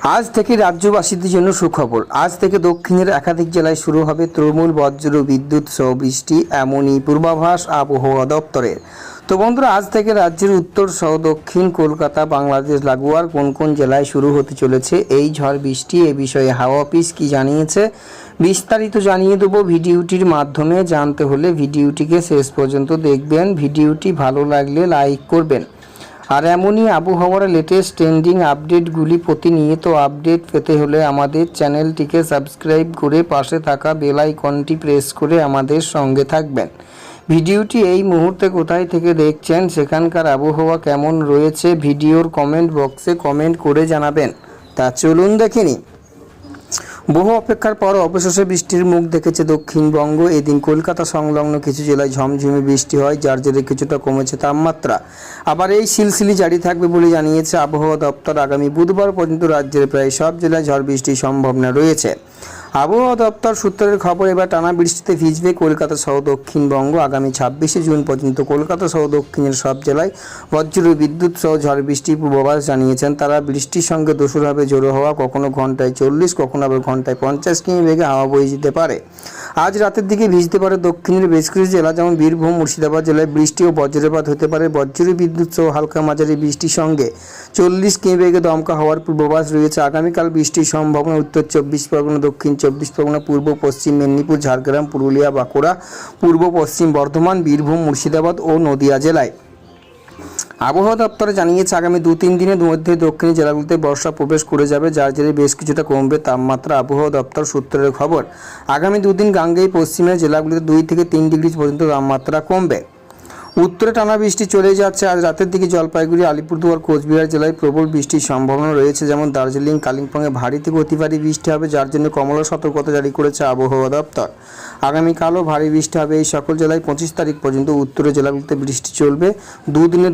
আজ থেকে রাজ্যবাসীদের জন্য সুখবর। আজ থেকে দক্ষিণের একাধিক জেলায় শুরু হবে তুমুল বজ্র বিদ্যুৎ সহ বৃষ্টি, এমনই পূর্বাভাস আবহাওয়া দপ্তরের। তো বন্ধুরা, আজ থেকে রাজ্যের উত্তর সহ দক্ষিণ কলকাতা, বাংলাদেশ লাগোয়ার কোন কোন জেলায় শুরু হতে চলেছে এই ঝড় বৃষ্টি, এ বিষয়ে হাওয়া অফিস কি জানিয়েছে বিস্তারিত জানিয়ে দেবো ভিডিওটির মাধ্যমে। জানতে হলে ভিডিওটিকে শেষ পর্যন্ত দেখবেন। ভিডিওটি ভালো লাগলে লাইক করবেন। আর এমনই আবহাওয়ার লেটেস্ট ট্রেন্ডিং আপডেটগুলি প্রতিনিয়ত আপডেট পেতে হলে আমাদের চ্যানেলটিকে সাবস্ক্রাইব করে পাশে থাকা বেল আইকনটি প্রেস করে আমাদের সঙ্গে থাকবেন। ভিডিওটি এই মুহূর্তে কোথায় থেকে দেখছেন, সেখানকার আবহাওয়া কেমন রয়েছে ভিডিওর কমেন্ট বক্সে কমেন্ট করে জানাবেন। তা চলুন দেখে নিই। বহু অপেক্ষার পর অবশেষে বৃষ্টির মুখ দেখেছে দক্ষিণবঙ্গ। এদিন কলকাতা সংলগ্ন কিছু জেলায় ঝমঝমে বৃষ্টি হয়, যার জেরে কিছুটা কমেছে তাপমাত্রা। আবার এই সিলসিলি জারি থাকবে বলে জানিয়েছে আবহাওয়া দপ্তর। আগামী বুধবার পর্যন্ত রাজ্যের প্রায় সব জেলায় ঝড় বৃষ্টির সম্ভাবনা রয়েছে। আবহাওয়া দপ্তর সূত্রের খবর, এবার টানা বৃষ্টিতে ভিজবে কলকাতা সহ দক্ষিণবঙ্গ। আগামী 26শে জুন পর্যন্ত কলকাতা সহ দক্ষিণের সব জেলায় বজ্র বিদ্যুৎ সহ ঝড় বৃষ্টির পূর্বাভাস জানিয়েছেন তারা। বৃষ্টির সঙ্গে দোসর হবে জোরে হওয়া, কখনো ঘন্টায় 40, কখনো আবার ঘন্টায় 50 কিমি বেগে হাওয়া বয়ে যেতে পারে। আজ রাতের দিকে ভিজতে পারে দক্ষিণের বেশ কিছু জেলা, যেমন বীরভূম, মুর্শিদাবাদ জেলায় বৃষ্টি ও বজ্রপাত হতে পারে। বজ্র বিদ্যুৎ সহ হালকা মাঝারি বৃষ্টির সঙ্গে 40 কিমি বেগে দমকা হওয়ার পূর্বাভাস রয়েছে। আগামীকাল বৃষ্টির সম্ভাবনা উত্তর 24 পরগনা, দক্ষিণ 24 পরগনা, পূর্ব পশ্চিম মেদিনীপুর, ঝাড়গ্রাম, পুরুলিয়া, বাঁকুড়া, পূর্ব পশ্চিম বর্ধমান, বীরভূম, মুর্শিদাবাদ ও নদিয়া জেলায়। আবহাওয়া দপ্তরে জানিয়েছে আগামী 2-3 দিনের মধ্যে দক্ষিণী জেলাগুলিতে বর্ষা প্রবেশ করে যাবে, যার জেরে বেশ কিছুটা কমবে তাপমাত্রা। আবহাওয়া দপ্তর সূত্রের খবর, আগামী 2 দিন গাঙ্গেয় পশ্চিমের জেলাগুলিতে 2 থেকে 3 ডিগ্রি পর্যন্ত তাপমাত্রা কমবে। উত্তরে টানা বৃষ্টি চলে যাচ্ছে। আজ রাতের দিকে জলপাইগুড়ি, আলিপুরদুয়ার, কোচবিহার জেলায় প্রবল বৃষ্টির সম্ভাবনা রয়েছে, যেমন দার্জিলিং, কালিম্পংয়ে ভারী থেকে অতি ভারী বৃষ্টি হবে, যার জন্য কমলা সতর্কতা জারি করেছে আবহাওয়া দপ্তর। আগামীকালও ভারী বৃষ্টি হবে এই সকল জেলায়। 25 তারিখ পর্যন্ত উত্তরের জেলাগুলিতে বৃষ্টি চলবে। 2 দিনের